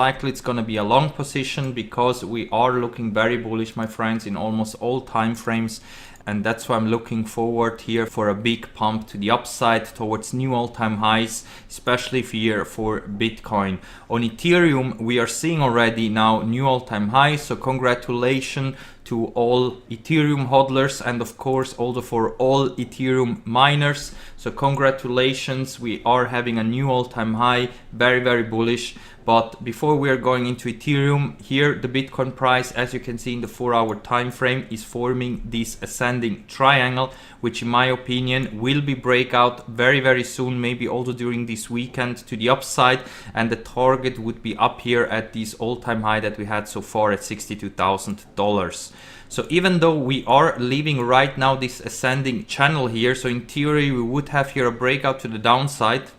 likely it's going to be a long position because we are looking very bullish, my friends, in almost all time frames. And that's why I'm looking forward here for a big pump to the upside towards new all-time highs, especially here for Bitcoin. On Ethereum, we are seeing already now new all-time highs, so congratulations to all Ethereum hodlers and of course also for all Ethereum miners. So congratulations, we are having a new all-time high, very bullish. But before we are going into Ethereum, here the Bitcoin price, as you can see in the 4-hour time frame, is forming this ascending triangle, which in my opinion will be breakout very soon, maybe also during this weekend to the upside, and the target would be up here at this all-time high that we had so far at $62,000. So even though we are leaving right now this ascending channel here, so in theory we would have here a breakout to the downside.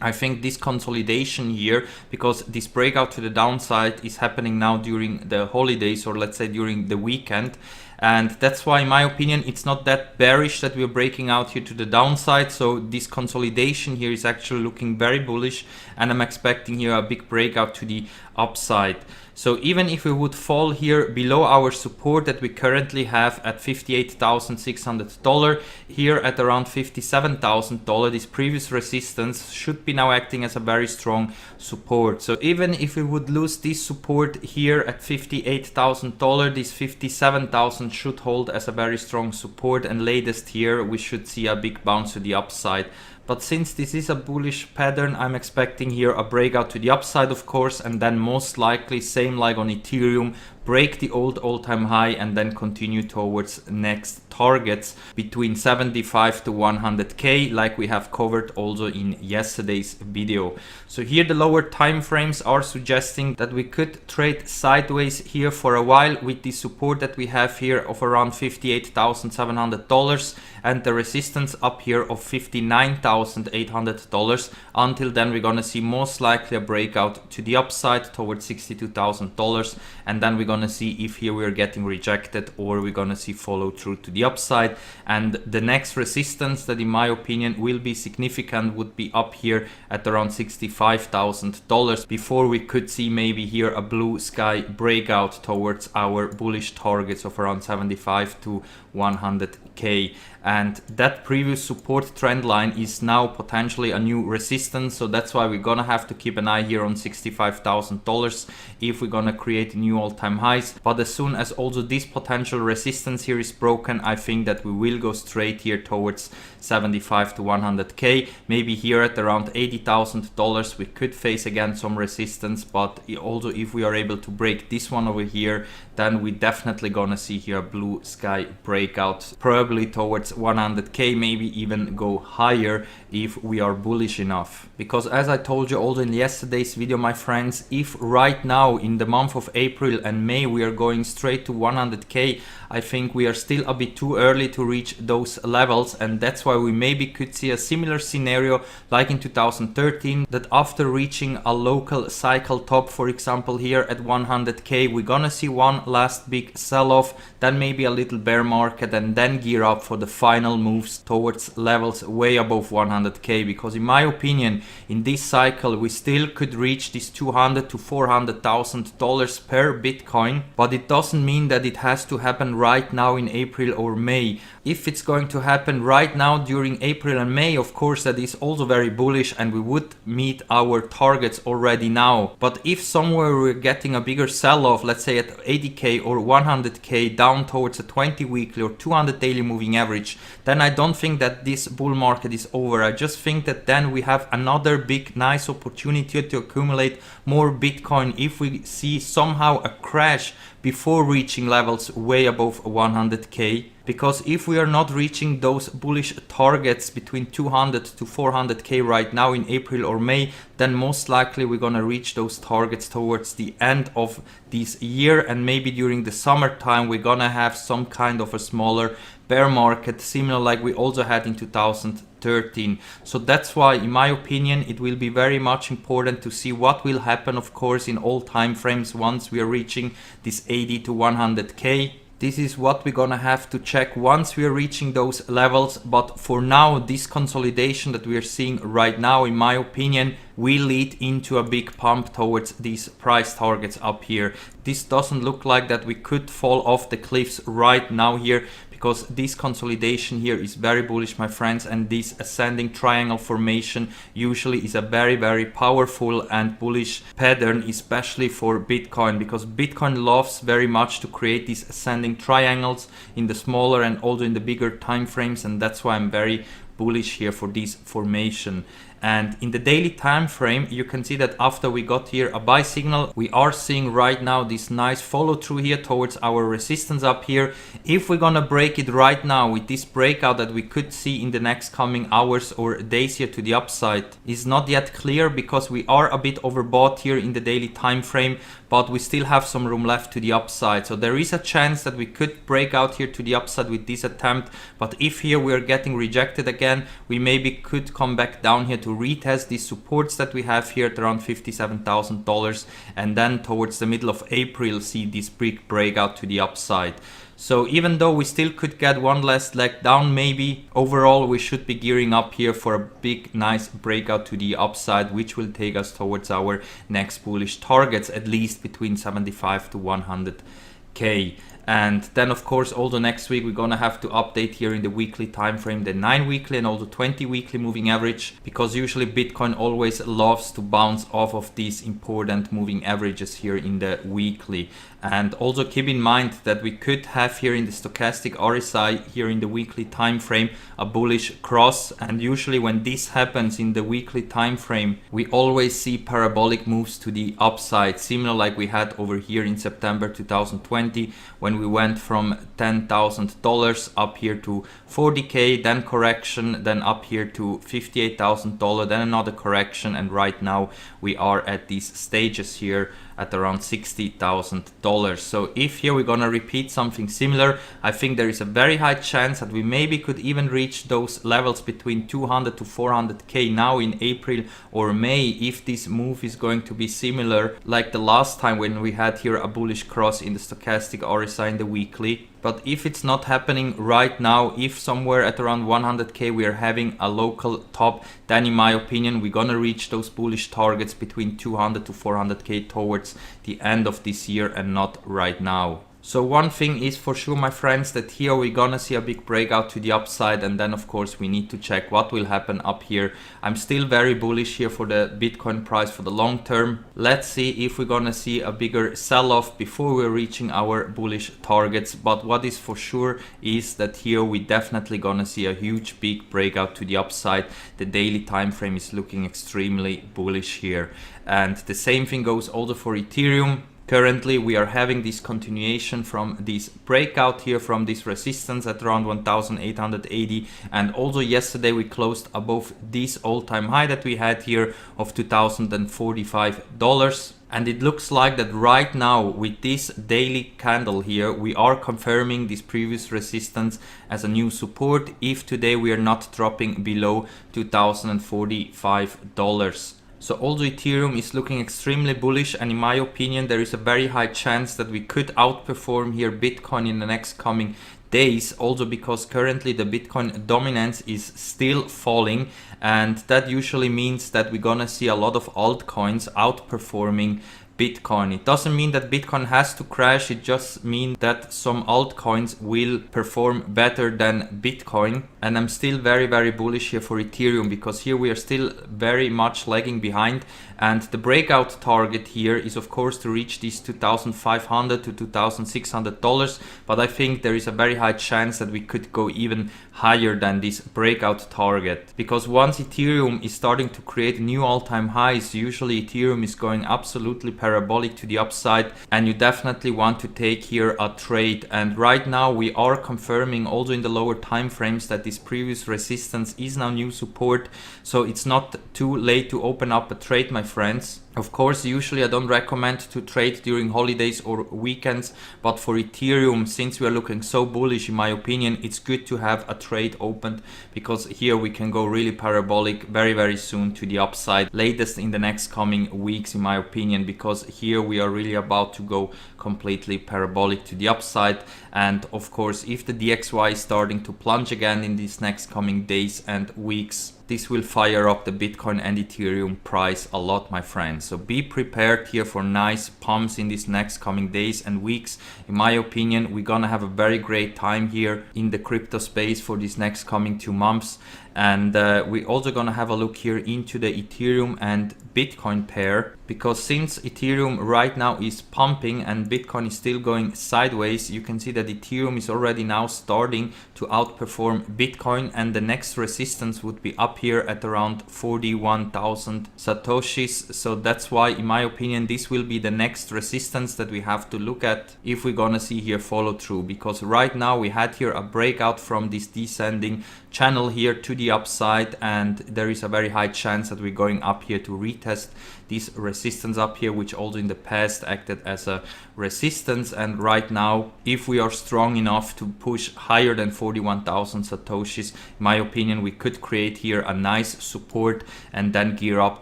I think this consolidation here, because this breakout to the downside is happening now during the holidays, or let's say during the weekend. And that's why, in my opinion, it's not that bearish that we're breaking out here to the downside. So this consolidation here is actually looking very bullish, and I'm expecting here a big breakout to the upside. So even if we would fall here below our support that we currently have at $58,600, here at around $57,000, this previous resistance should be now acting as a very strong support. So even if we would lose this support here at $58,000, this $57,000 should hold as a very strong support, and latest here we should see a big bounce to the upside. But since this is a bullish pattern, I'm expecting here a breakout to the upside, of course, and then most likely, same like on Ethereum, break the old all-time high and then continue towards next targets between 75 to 100k, like we have covered also in yesterday's video. So here the lower time frames are suggesting that we could trade sideways here for a while with the support that we have here of around $58,700 and the resistance up here of $59,800. Until then, we're gonna see most likely a breakout to the upside towards $62,000, and then we're gonna see if here we're getting rejected or we're gonna see follow through to the upside. And the next resistance that in my opinion will be significant would be up here at around $65,000 before we could see maybe here a blue sky breakout towards our bullish targets of around 75 to 100k. And that previous support trend line is now potentially a new resistance, so that's why we're gonna have to keep an eye here on $65,000 if we're gonna create new all-time highs. But as soon as also this potential resistance here is broken, I think that we will go straight here towards 75 to 100k. Maybe here at around $80,000 we could face again some resistance, but also if we are able to break this one over here, then we definitely gonna see here a blue sky breakout, probably towards 100k, maybe even go higher if we are bullish enough. Because as I told you also in yesterday's video, my friends, if right now in the month of April and May we are going straight to 100k, I think we are still a bit too early to reach those levels, and that's why we maybe could see a similar scenario like in 2013, that after reaching a local cycle top, for example here at 100k, we're gonna see one last big sell-off, then maybe a little bear market, and then gear up for the final moves towards levels way above 100k. Because in my opinion, in this cycle we still could reach this $200,000 to $400,000 per Bitcoin, but it doesn't mean that it has to happen right now in April or May. If it's going to happen right now during April and May, of course that is also very bullish and we would meet our targets already now. But if somewhere we're getting a bigger sell-off, let's say at 80k or 100k down towards a 20 weekly or 200 daily moving average, then I don't think that this bull market is over. I just think that then we have another big nice opportunity to accumulate more Bitcoin if we see somehow a crash before reaching levels way above 100k. Because if we are not reaching those bullish targets between 200 to 400k right now in April or May, then most likely we're gonna reach those targets towards the end of this year, and maybe during the summertime we're gonna have some kind of a smaller bear market, similar like we also had in 2013. So that's why, in my opinion, it will be very much important to see what will happen, of course, in all time frames once we are reaching this 80 to 100k. This is what we're gonna have to check once we're reaching those levels. But for now, this consolidation that we're seeing right now, in my opinion, will lead into a big pump towards these price targets up here. This doesn't look like that we could fall off the cliffs right now here, because this consolidation here is very bullish, my friends, and this ascending triangle formation usually is a very powerful and bullish pattern, especially for Bitcoin, because Bitcoin loves very much to create these ascending triangles in the smaller and also in the bigger time frames, and that's why I'm very bullish here for this formation. And in the daily time frame, you can see that after we got here a buy signal, we are seeing right now this nice follow through here towards our resistance up here. If we're gonna break it right now with this breakout that we could see in the next coming hours or days here to the upside is not yet clear, because we are a bit overbought here in the daily time frame, but we still have some room left to the upside. So there is a chance that we could break out here to the upside with this attempt, but if here we are getting rejected again, we maybe could come back down here to retest these supports that we have here at around $57,000, and then towards the middle of April see this big breakout to the upside. So even though we still could get one last leg down maybe, overall we should be gearing up here for a big nice breakout to the upside, which will take us towards our next bullish targets, at least between 75 to 100k. And then of course also next week we're gonna have to update here in the weekly time frame the 9 weekly and also 20 weekly moving average, because usually Bitcoin always loves to bounce off of these important moving averages here in the weekly. And also keep in mind that we could have here in the stochastic RSI here in the weekly time frame a bullish cross, and usually when this happens in the weekly time frame we always see parabolic moves to the upside, similar like we had over here in September 2020 when we went from $10,000 up here to 40k, then correction, then up here to $58,000, then another correction, and right now we are at these stages here at around $60,000. So if here we're gonna repeat something similar, I think there is a very high chance that we maybe could even reach those levels between 200 to 400k now in April or May, if this move is going to be similar like the last time when we had here a bullish cross in the stochastic RSI in the weekly. But if it's not happening right now, if somewhere at around 100k we are having a local top, then in my opinion we're gonna reach those bullish targets between 200 to 400k towards the end of this year and not right now. So one thing is for sure, my friends, that here we're gonna see a big breakout to the upside, and then of course we need to check what will happen up here. I'm still very bullish here for the Bitcoin price for the long term. Let's see if we're gonna see a bigger sell-off before we're reaching our bullish targets, but what is for sure is that here we definitely gonna see a huge big breakout to the upside. The daily time frame is looking extremely bullish here, and the same thing goes also for Ethereum. Currently we are having this continuation from this breakout here from this resistance at around 1880, and also yesterday we closed above this all-time high that we had here of $2,045. And it looks like that right now with this daily candle here we are confirming this previous resistance as a new support, if today we are not dropping below $2,045. So also Ethereum is looking extremely bullish, and in my opinion there is a very high chance that we could outperform here Bitcoin in the next coming days, also because currently the Bitcoin dominance is still falling, and that usually means that we're gonna see a lot of altcoins outperforming Bitcoin. It doesn't mean that Bitcoin has to crash, it just means that some altcoins will perform better than Bitcoin. And I'm still very bullish here for Ethereum, because here we are still very much lagging behind, and the breakout target here is of course to reach these $2,500 to $2,600, but I think there is a very high chance that we could go even higher than this breakout target, because once Ethereum is starting to create new all-time highs, usually Ethereum is going absolutely parabolic to the upside, and you definitely want to take here a trade. And right now we are confirming also in the lower time frames that this previous resistance is now new support, so it's not too late to open up a trade, my friends. Of course, usually I don't recommend to trade during holidays or weekends, but for Ethereum, since we are looking so bullish, in my opinion, it's good to have a trade opened, because here we can go really parabolic very soon to the upside, latest in the next coming weeks, in my opinion, because here we are really about to go completely parabolic to the upside. And of course, if the DXY is starting to plunge again in these next coming days and weeks, this will fire up the Bitcoin and Ethereum price a lot, my friends. So be prepared here for nice pumps in these next coming days and weeks. In my opinion, we're gonna have a very great time here in the crypto space for these next coming 2 months. And we're also gonna have a look here into the Ethereum and Bitcoin pair, because since Ethereum right now is pumping and Bitcoin is still going sideways, you can see that Ethereum is already now starting to outperform Bitcoin, and the next resistance would be up here at around 41,000 satoshis. So that's why, in my opinion, this will be the next resistance that we have to look at if we're gonna see here follow through, because right now we had here a breakout from this descending channel here to the upside, and there is a very high chance that we're going up here to retest this resistance up here, which also in the past acted as a resistance. And right now, if we are strong enough to push higher than 41,000 satoshis, in my opinion, we could create here a nice support and then gear up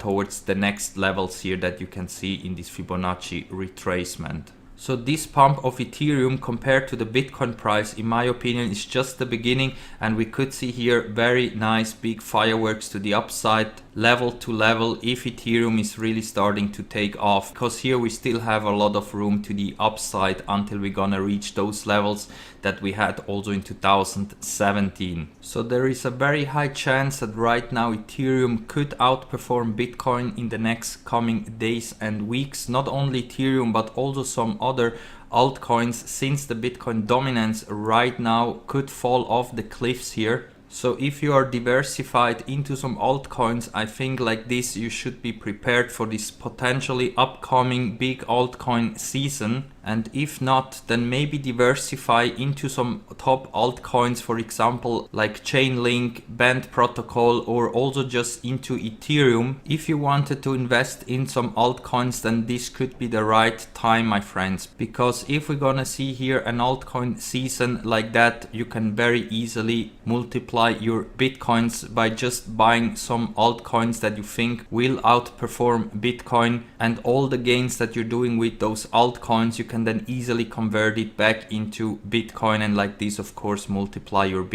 towards the next levels here that you can see in this Fibonacci retracement. So this pump of Ethereum compared to the Bitcoin price, in my opinion, is just the beginning, and we could see here very nice big fireworks to the upside, level to level, if Ethereum is really starting to take off, because here we still have a lot of room to the upside until we're gonna reach those levels that we had also in 2017. So there is a very high chance that right now Ethereum could outperform Bitcoin in the next coming days and weeks. Not only Ethereum, but also some other altcoins, since the Bitcoin dominance right now could fall off the cliffs here. So if you are diversified into some altcoins, I think like this you should be prepared for this potentially upcoming big altcoin season. And if not, then maybe diversify into some top altcoins, for example, like Chainlink, Band Protocol, or also just into Ethereum. If you wanted to invest in some altcoins, then this could be the right time, my friends. Because if we're gonna see here an altcoin season like that, you can very easily multiply your Bitcoins by just buying some altcoins that you think will outperform Bitcoin, and all the gains that you're doing with those altcoins, you can then easily convert it back into Bitcoin, and like this, of course, multiply your Bitcoin